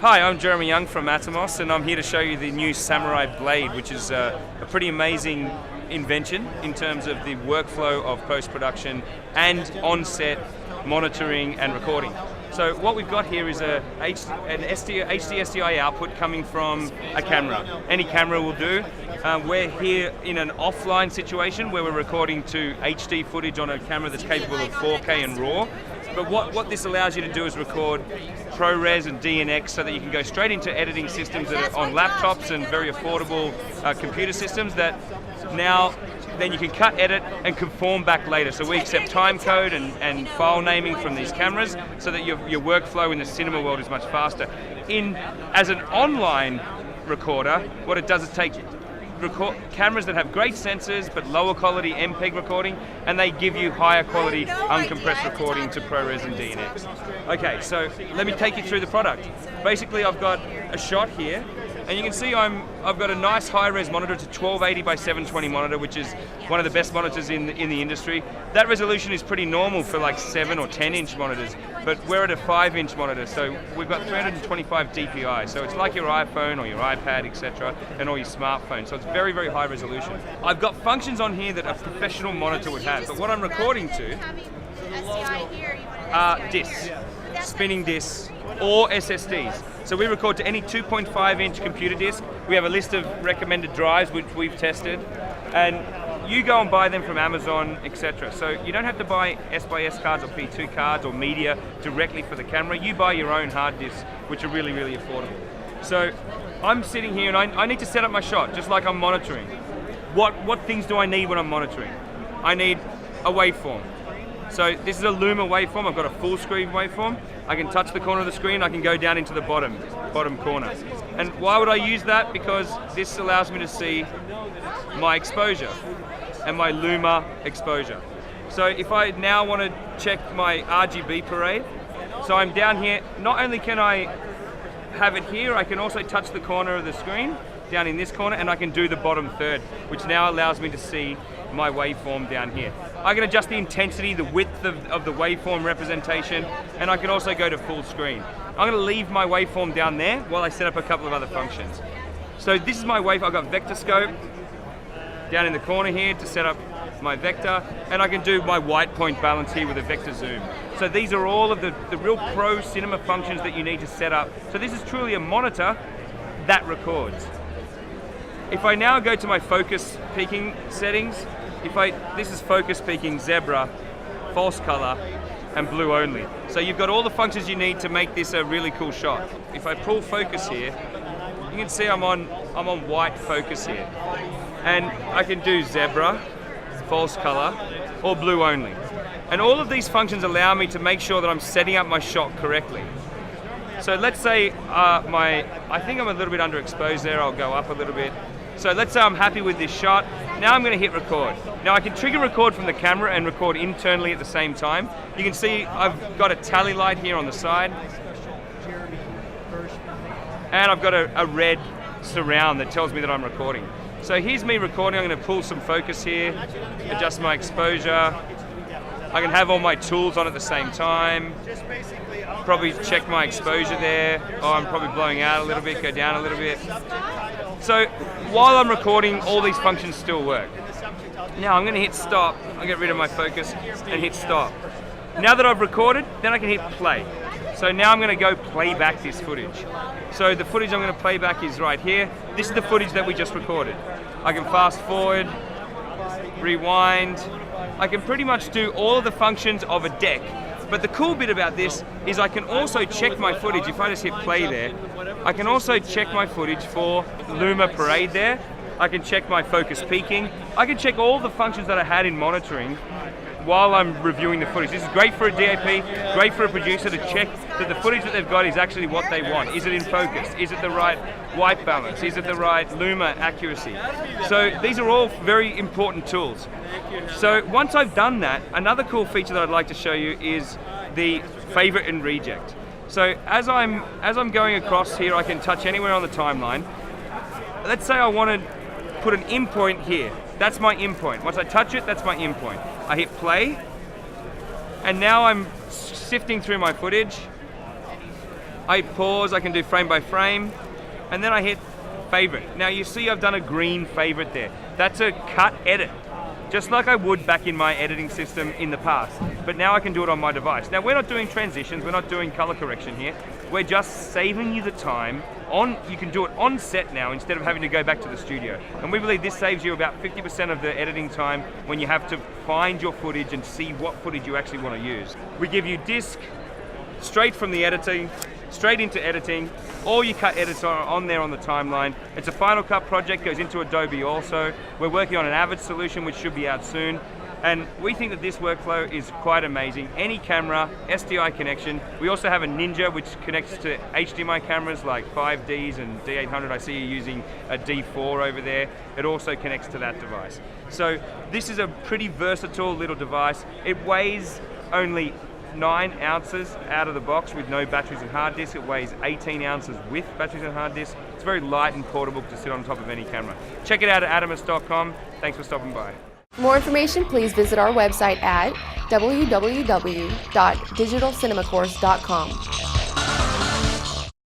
Hi, I'm Jeremy Young from Atomos, and I'm here to show you the new Samurai Blade, which is a pretty amazing invention in terms of the workflow of post-production and on-set monitoring and recording. So what we've got here is an HD SDI output coming from a camera. Any camera will do. We're here in an offline situation where we're recording to HD footage on a camera that's capable of 4K and RAW. But what this allows you to do is record ProRes and DNX so that you can go straight into editing systems that are on laptops and very affordable computer systems that now then you can cut, edit, and conform back later. So we accept timecode and file naming from these cameras so that your workflow in the cinema world is much faster. As an online recorder, what it does is take cameras that have great sensors but lower quality MPEG recording, and they give you higher quality uncompressed recording to ProRes and DNX. Okay, so let me take you through the product. Basically, I've got a shot here, and you can see I've got a nice high-res monitor. It's a 1280 by 720 monitor, which is one of the best monitors in the industry. That resolution is pretty normal for like 7 or 10-inch monitors, but we're at a 5-inch monitor, so we've got 325 DPI. So it's like your iPhone or your iPad, etc., and all your smartphones. So it's very, very high resolution. I've got functions on here that a professional monitor would have, but what I'm recording to are discs, spinning discs, or SSDs. So we record to any 2.5-inch computer disc. We have a list of recommended drives which we've tested, and you go and buy them from Amazon, etc. So you don't have to buy S/S cards or P2 cards or media directly for the camera. You buy your own hard discs, which are really, really affordable. So I'm sitting here and I need to set up my shot, just like I'm monitoring. What things do I need when I'm monitoring? I need a waveform. So this is a Luma waveform. I've got a full screen waveform. I can touch the corner of the screen. I can go down into the bottom corner. And why would I use that? Because this allows me to see my exposure and my Luma exposure. So if I now want to check my RGB parade, so I'm down here, not only can I have it here, I can also touch the corner of the screen down in this corner, and I can do the bottom third, which now allows me to see my waveform down here. I can adjust the intensity, the width of the waveform representation, and I can also go to full screen. I'm going to leave my waveform down there while I set up a couple of other functions. So this is my wave. I've got vector scope down in the corner here to set up my vector, and I can do my white point balance here with a vector zoom. So these are all of the real pro cinema functions that you need to set up. So this is truly a monitor that If I now go to my focus peaking settings, this is focus peaking, zebra, false color, and blue only. So you've got all the functions you need to make this a really cool shot. If I pull focus here, you can see I'm on white focus here. And I can do zebra, false color, or blue only. And all of these functions allow me to make sure that I'm setting up my shot correctly. So let's say I think I'm a little bit underexposed there. I'll go up a little bit. So let's say I'm happy with this shot. Now I'm going to hit record. Now I can trigger record from the camera and record internally at the same time. You can see I've got a tally light here on the side. And I've got a red surround that tells me that I'm recording. So here's me recording. I'm going to pull some focus here, adjust my exposure. I can have all my tools on at the same time. Probably check my exposure there. Oh, I'm probably blowing out a little bit, go down a little bit. So while I'm recording, all these functions still work. Now I'm going to hit stop. I'll get rid of my focus and hit stop. Now that I've recorded, then I can hit play. So now I'm going to go play back this footage. So the footage I'm going to play back is right here. This is the footage that we just recorded. I can fast forward, rewind. I can pretty much do all of the functions of a deck. But the cool bit about this is I can also check my footage. If I just hit play there, I can also check my footage for Luma parade there. I can check my focus peaking. I can check all the functions that I had in monitoring while I'm reviewing the footage. This is great for a DAP, great for a producer to check that the footage that they've got is actually what they want. Is it in focus? Is it the right white balance? Is it the right Luma accuracy? So these are all very important tools. So once I've done that, another cool feature that I'd like to show you is the favorite and reject. So as I'm going across here, I can touch anywhere on the timeline. Let's say I want to put an in point here. That's my in point. Once I touch it, that's my in point. I hit play, and now I'm sifting through my footage. I pause, I can do frame by frame, and then I hit favorite. Now you see I've done a green favorite there. That's a cut edit, just like I would back in my editing system in the past. But now I can do it on my device. Now we're not doing transitions, we're not doing color correction here. We're just saving you the time. You can do it on set now instead of having to go back to the studio. And we believe this saves you about 50% of the editing time when you have to find your footage and see what footage you actually want to use. We give you disc straight from the editing, straight into editing. All your cut edits are on there on the timeline. It's a Final Cut project, goes into Adobe also. We're working on an Avid solution which should be out soon. And we think that this workflow is quite amazing. Any camera, SDI connection. We also have a Ninja which connects to HDMI cameras like 5Ds and D800. I see you using a D4 over there. It also connects to that device. So this is a pretty versatile little device. It weighs only 9 ounces out of the box with no batteries and hard disk. It weighs 18 ounces with batteries and hard disk. It's very light and portable to sit on top of any camera. Check it out at atomos.com. Thanks for stopping by. For more information, please visit our website at www.digitalcinemacourse.com.